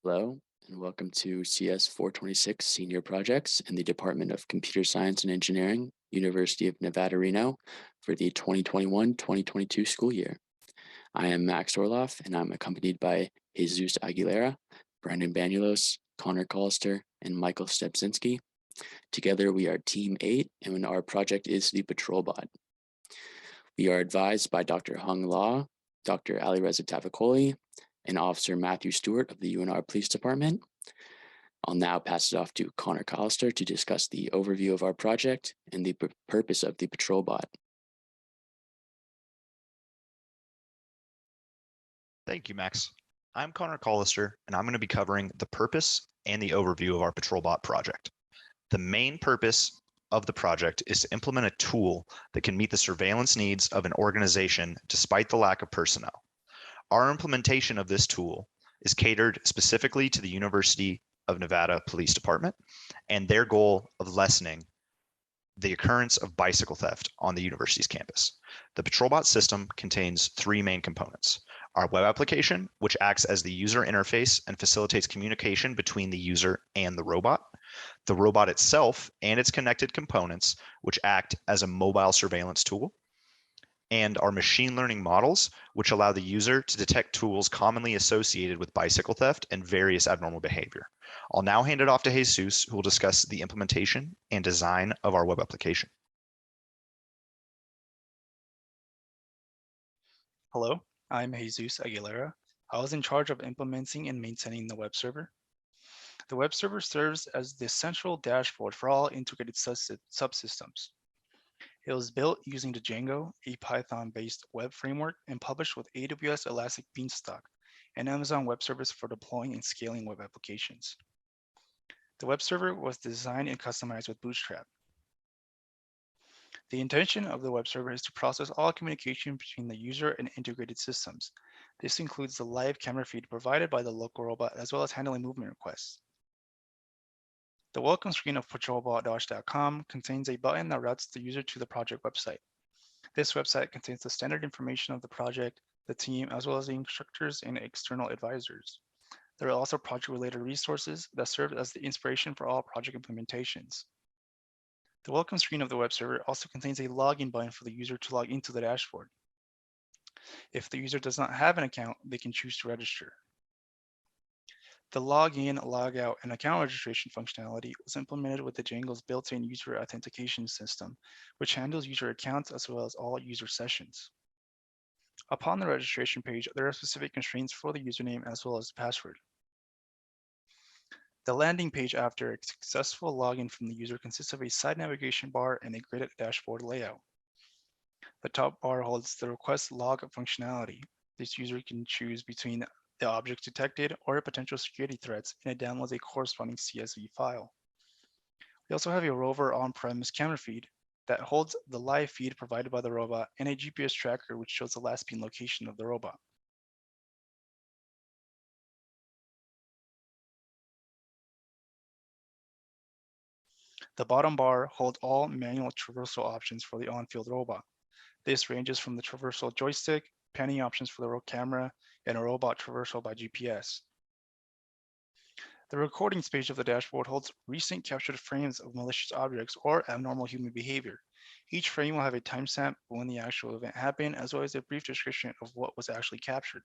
Hello, and welcome to CS 426 Senior Projects in the Department of Computer Science and Engineering, University of Nevada, Reno, for the 2021-2022 school year. I am Max Orloff, and I'm accompanied by Jesus Aguilera, Brandon Banuelos, Connor Callister, and Michael Stepzinski. Together, we are Team 8, and our project is the PatrolBot. We are advised by Dr. Hung Law, Dr. Alireza Tavakoli, and Officer Matthew Stewart of the UNR Police Department. I'll now pass it off to Connor Callister to discuss the overview of our project and the purpose of the PatrolBot. Thank you, Max. I'm Connor Callister, and I'm going to be covering the purpose and the overview of our PatrolBot project. The main purpose of the project is to implement a tool that can meet the surveillance needs of an organization despite the lack of personnel. Our implementation of this tool is catered specifically to the University of Nevada Police Department and their goal of lessening the occurrence of bicycle theft on the university's campus. The PatrolBot system contains three main components: our web application, which acts as the user interface and facilitates communication between the user and the robot itself and its connected components, which act as a mobile surveillance tool, and our machine learning models, which allow the user to detect tools commonly associated with bicycle theft and various abnormal behavior. I'll now hand it off to Jesus, who will discuss the implementation and design of our web application. Hello, I'm Jesus Aguilera. I was in charge of implementing and maintaining the web server. The web server serves as the central dashboard for all integrated subsystems. It was built using the Django, a Python-based web framework, and published with AWS Elastic Beanstalk and Amazon Web Services for deploying and scaling web applications. The web server was designed and customized with Bootstrap. The intention of the web server is to process all communication between the user and integrated systems. This includes the live camera feed provided by the local robot, as well as handling movement requests. The welcome screen of PatrolBot.com contains a button that routes the user to the project website. This website contains the standard information of the project, the team, as well as the instructors and external advisors. There are also project-related resources that serve as the inspiration for all project implementations. The welcome screen of the web server also contains a login button for the user to log into the dashboard. If the user does not have an account, they can choose to register. The login, logout, and account registration functionality was implemented with the Django's built-in user authentication system, which handles user accounts as well as all user sessions. Upon the registration page, there are specific constraints for the username as well as the password. The landing page after a successful login from the user consists of a side navigation bar and a gridded dashboard layout. The top bar holds the request log functionality. This user can choose between the objects detected or potential security threats, and it downloads a corresponding CSV file. We also have a rover on-premise camera feed that holds the live feed provided by the robot and a GPS tracker which shows the last pin location of the robot. The bottom bar holds all manual traversal options for the on-field robot. This ranges from the traversal joystick, panning options for the road camera, and a robot traversal by GPS. The recordings page of the dashboard holds recent captured frames of malicious objects or abnormal human behavior. Each frame will have a timestamp when the actual event happened, as well as a brief description of what was actually captured.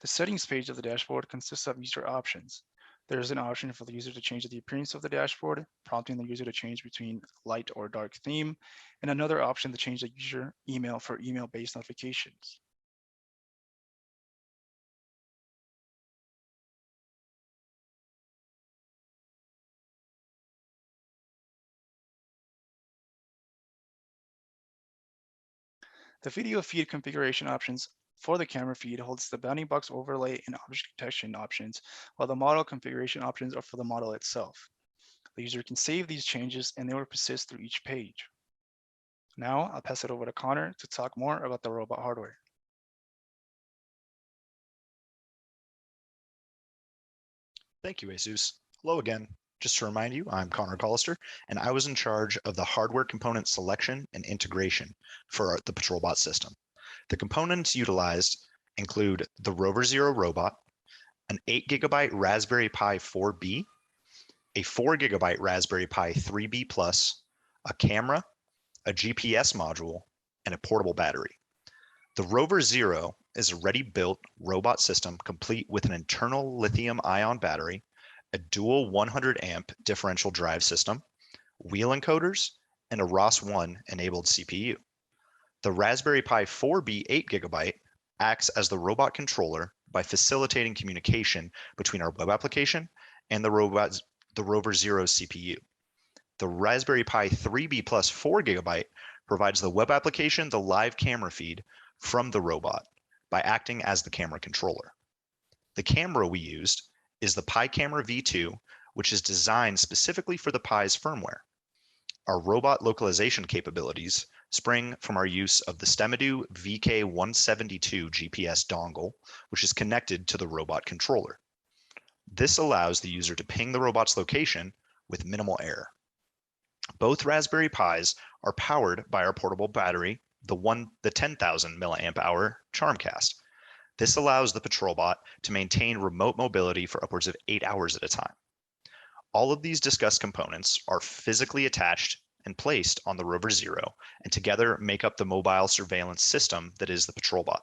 The settings page of the dashboard consists of user options. There is an option for the user to change the appearance of the dashboard, prompting the user to change between light or dark theme, and another option to change the user email for email-based notifications. The video feed configuration options for the camera feed holds the bounding box overlay and object detection options, while the model configuration options are for the model itself. The user can save these changes and they will persist through each page. Now I'll pass it over to Connor to talk more about the robot hardware. Thank you, Jesus. Hello again. Just to remind you, I'm Connor Callister, and I was in charge of the hardware component selection and integration for the PatrolBot system. The components utilized include the Rover Zero robot, an 8 GB Raspberry Pi 4B, a 4 GB Raspberry Pi 3B Plus, a camera, a GPS module, and a portable battery. The Rover Zero is a ready-built robot system complete with an internal lithium-ion battery, a dual 100 amp differential drive system, wheel encoders, and a ROS1 enabled CPU. The Raspberry Pi 4B 8 GB acts as the robot controller by facilitating communication between our web application and the Rover Zero CPU. The Raspberry Pi 3B plus 4 GB provides the web application the live camera feed from the robot by acting as the camera controller. The camera we used is the Pi Camera V2, which is designed specifically for the Pi's firmware. Our robot localization capabilities spring from our use of the Stemidu VK172 GPS dongle, which is connected to the robot controller. This allows the user to ping the robot's location with minimal error. Both Raspberry Pis are powered by our portable battery, the 10,000 milliamp hour Charmcast. This allows the PatrolBot to maintain remote mobility for upwards of 8 hours at a time. All of these discussed components are physically attached and placed on the Rover Zero, and together make up the mobile surveillance system that is the PatrolBot.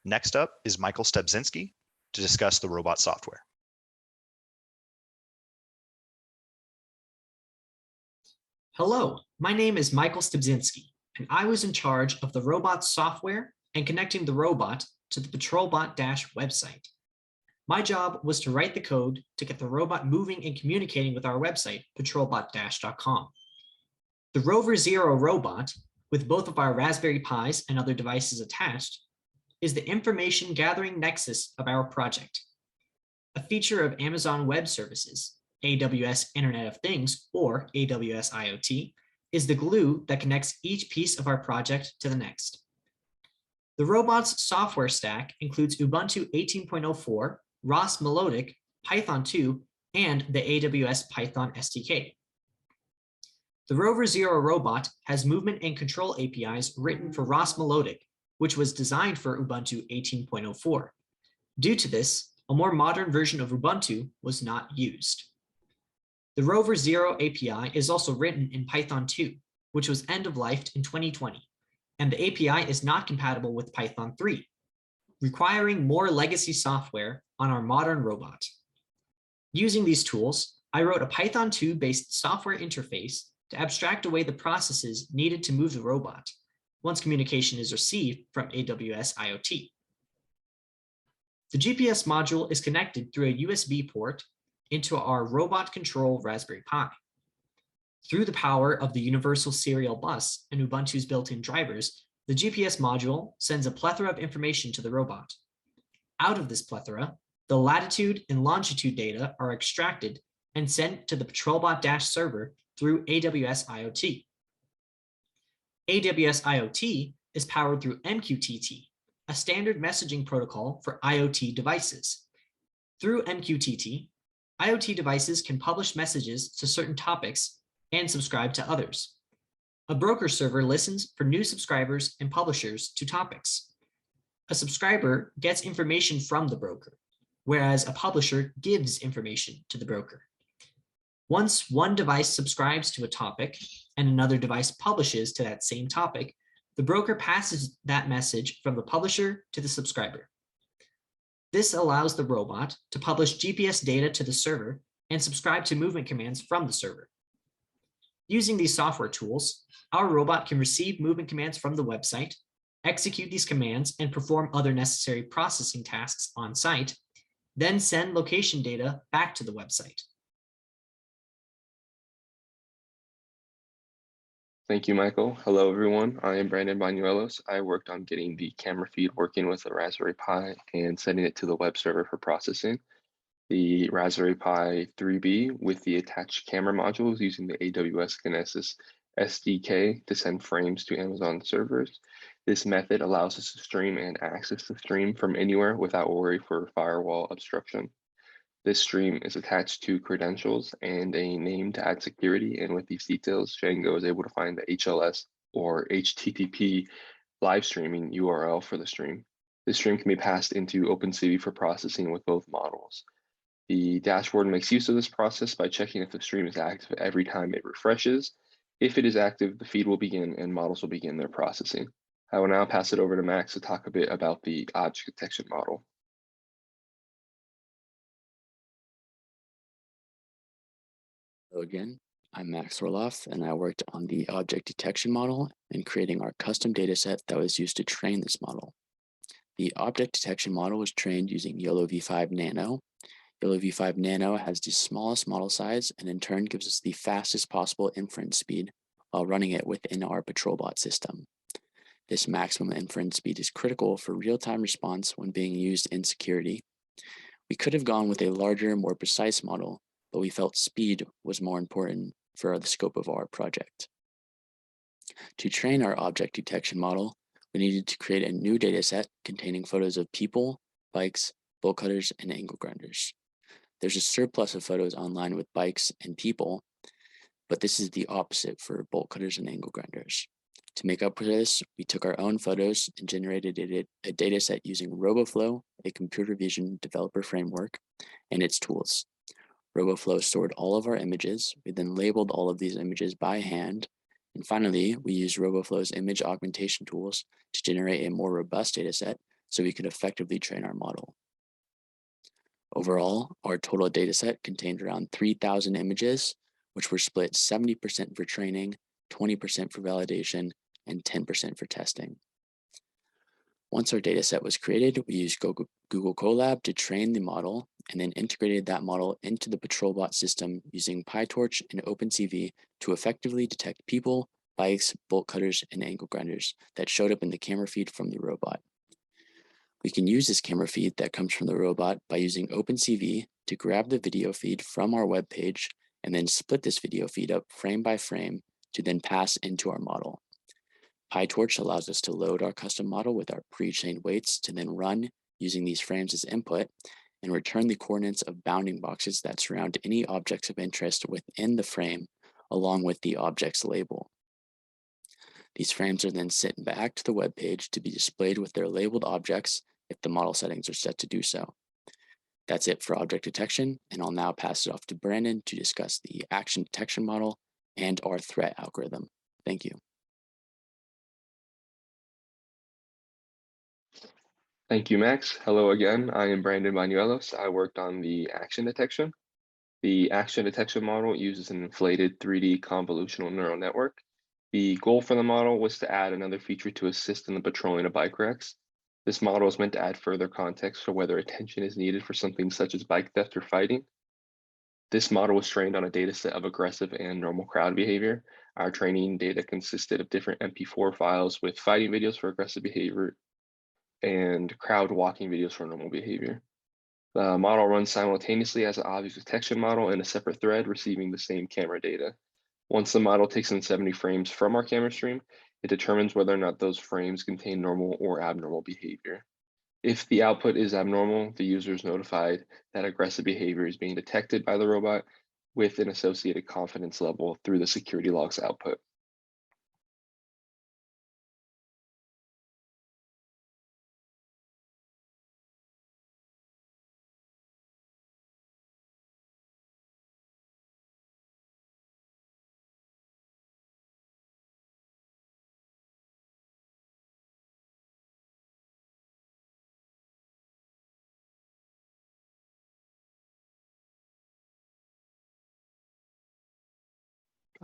Next up is Michael Stepzinski to discuss the robot software. Hello, my name is Michael Stepzinski, and I was in charge of the robot software and connecting the robot to the PatrolBot website. My job was to write the code to get the robot moving and communicating with our website, patrolbot-.com. The Rover Zero robot, with both of our Raspberry Pis and other devices attached, is the information gathering nexus of our project. A feature of Amazon Web Services, AWS Internet of Things, or AWS IoT, is the glue that connects each piece of our project to the next. The robot's software stack includes Ubuntu 18.04, ROS Melodic, Python 2, and the AWS Python SDK. The Rover Zero robot has movement and control APIs written for ROS Melodic, which was designed for Ubuntu 18.04. Due to this, a more modern version of Ubuntu was not used. The Rover Zero API is also written in Python 2, which was end-of-lifed in 2020, and the API is not compatible with Python 3, requiring more legacy software on our modern robot. Using these tools, I wrote a Python 2-based software interface to abstract away the processes needed to move the robot once communication is received from AWS IoT. The GPS module is connected through a USB port into our robot control Raspberry Pi. Through the power of the universal serial bus and Ubuntu's built-in drivers, the GPS module sends a plethora of information to the robot. Out of this plethora, the latitude and longitude data are extracted and sent to the PatrolBot server through AWS IoT. AWS IoT is powered through MQTT, a standard messaging protocol for IoT devices. Through MQTT, IoT devices can publish messages to certain topics and subscribe to others. A broker server listens for new subscribers and publishers to topics. A subscriber gets information from the broker, whereas a publisher gives information to the broker. Once one device subscribes to a topic and another device publishes to that same topic, the broker passes that message from the publisher to the subscriber. This allows the robot to publish GPS data to the server and subscribe to movement commands from the server. Using these software tools, our robot can receive movement commands from the website, execute these commands and perform other necessary processing tasks on site, then send location data back to the website. Thank you, Michael. Hello, everyone. I am Brandon Banuelos. I worked on getting the camera feed working with the Raspberry Pi and sending it to the web server for processing. The Raspberry Pi 3B with the attached camera modules using the AWS Kinesis SDK to send frames to Amazon servers. This method allows us to stream and access the stream from anywhere without worry for firewall obstruction. This stream is attached to credentials and a name to add security. And with these details, Django is able to find the HLS or HTTP live streaming URL for the stream. This stream can be passed into OpenCV for processing with both models. The dashboard makes use of this process by checking if the stream is active every time it refreshes. If it is active, the feed will begin and models will begin their processing. I will now pass it over to Max to talk a bit about the object detection model. Hello again, I'm Max Orloff, and I worked on the object detection model and creating our custom dataset that was used to train this model. The object detection model was trained using YOLO v5 Nano. YOLO v5 Nano has the smallest model size and in turn gives us the fastest possible inference speed while running it within our PatrolBot system. This maximum inference speed is critical for real-time response when being used in security. We could have gone with a larger, more precise model, but we felt speed was more important for the scope of our project. To train our object detection model, we needed to create a new dataset containing photos of people, bikes, bolt cutters, and angle grinders. There's a surplus of photos online with bikes and people, but this is the opposite for bolt cutters and angle grinders. To make up for this, we took our own photos and generated a dataset using RoboFlow, a computer vision developer framework, and its tools. RoboFlow stored all of our images. We then labeled all of these images by hand. And finally, we used RoboFlow's image augmentation tools to generate a more robust dataset so we could effectively train our model. Overall, our total dataset contained around 3,000 images, which were split 70% for training, 20% for validation, and 10% for testing. Once our dataset was created, we used Google Colab to train the model and then integrated that model into the PatrolBot system using PyTorch and OpenCV to effectively detect people, bikes, bolt cutters, and angle grinders that showed up in the camera feed from the robot. We can use this camera feed that comes from the robot by using OpenCV to grab the video feed from our web page and then split this video feed up frame by frame to then pass into our model. PyTorch allows us to load our custom model with our pre-trained weights to then run using these frames as input and return the coordinates of bounding boxes that surround any objects of interest within the frame along with the object's label. These frames are then sent back to the web page to be displayed with their labeled objects if the model settings are set to do so. That's it for object detection, and I'll now pass it off to Brandon to discuss the action detection model and our threat algorithm. Thank you. Thank you, Max. Hello again. I am Brandon Banuelos. I worked on the action detection. The action detection model uses an inflated 3D convolutional neural network. The goal for the model was to add another feature to assist in the patrolling of bike racks. This model is meant to add further context for whether attention is needed for something such as bike theft or fighting. This model was trained on a data set of aggressive and normal crowd behavior. Our training data consisted of different MP4 files with fighting videos for aggressive behavior and crowd walking videos for normal behavior. The model runs simultaneously as an object detection model in a separate thread receiving the same camera data. Once the model takes in 70 frames from our camera stream, it determines whether or not those frames contain normal or abnormal behavior. If the output is abnormal, the user is notified that aggressive behavior is being detected by the robot with an associated confidence level through the security logs output.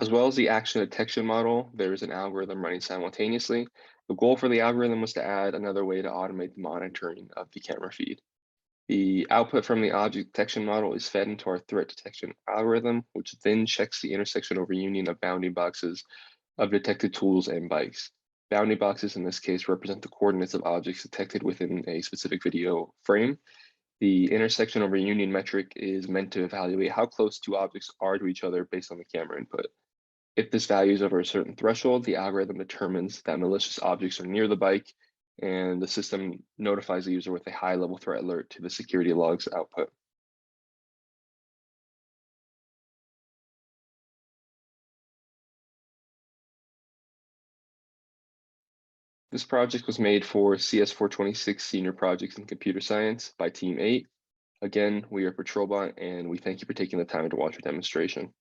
As well as the action detection model, there is an algorithm running simultaneously. The goal for the algorithm was to add another way to automate the monitoring of the camera feed. The output from the object detection model is fed into our threat detection algorithm, which then checks the intersection over union of bounding boxes of detected tools and bikes. Bounding boxes in this case represent the coordinates of objects detected within a specific video frame. The intersection over union metric is meant to evaluate how close two objects are to each other based on the camera input. If this value is over a certain threshold, the algorithm determines that malicious objects are near the bike, and the system notifies the user with a high-level threat alert to the security logs output. This project was made for CS 426 Senior Projects in Computer Science by Team 8. Again, we are PatrolBot, and we thank you for taking the time to watch our demonstration.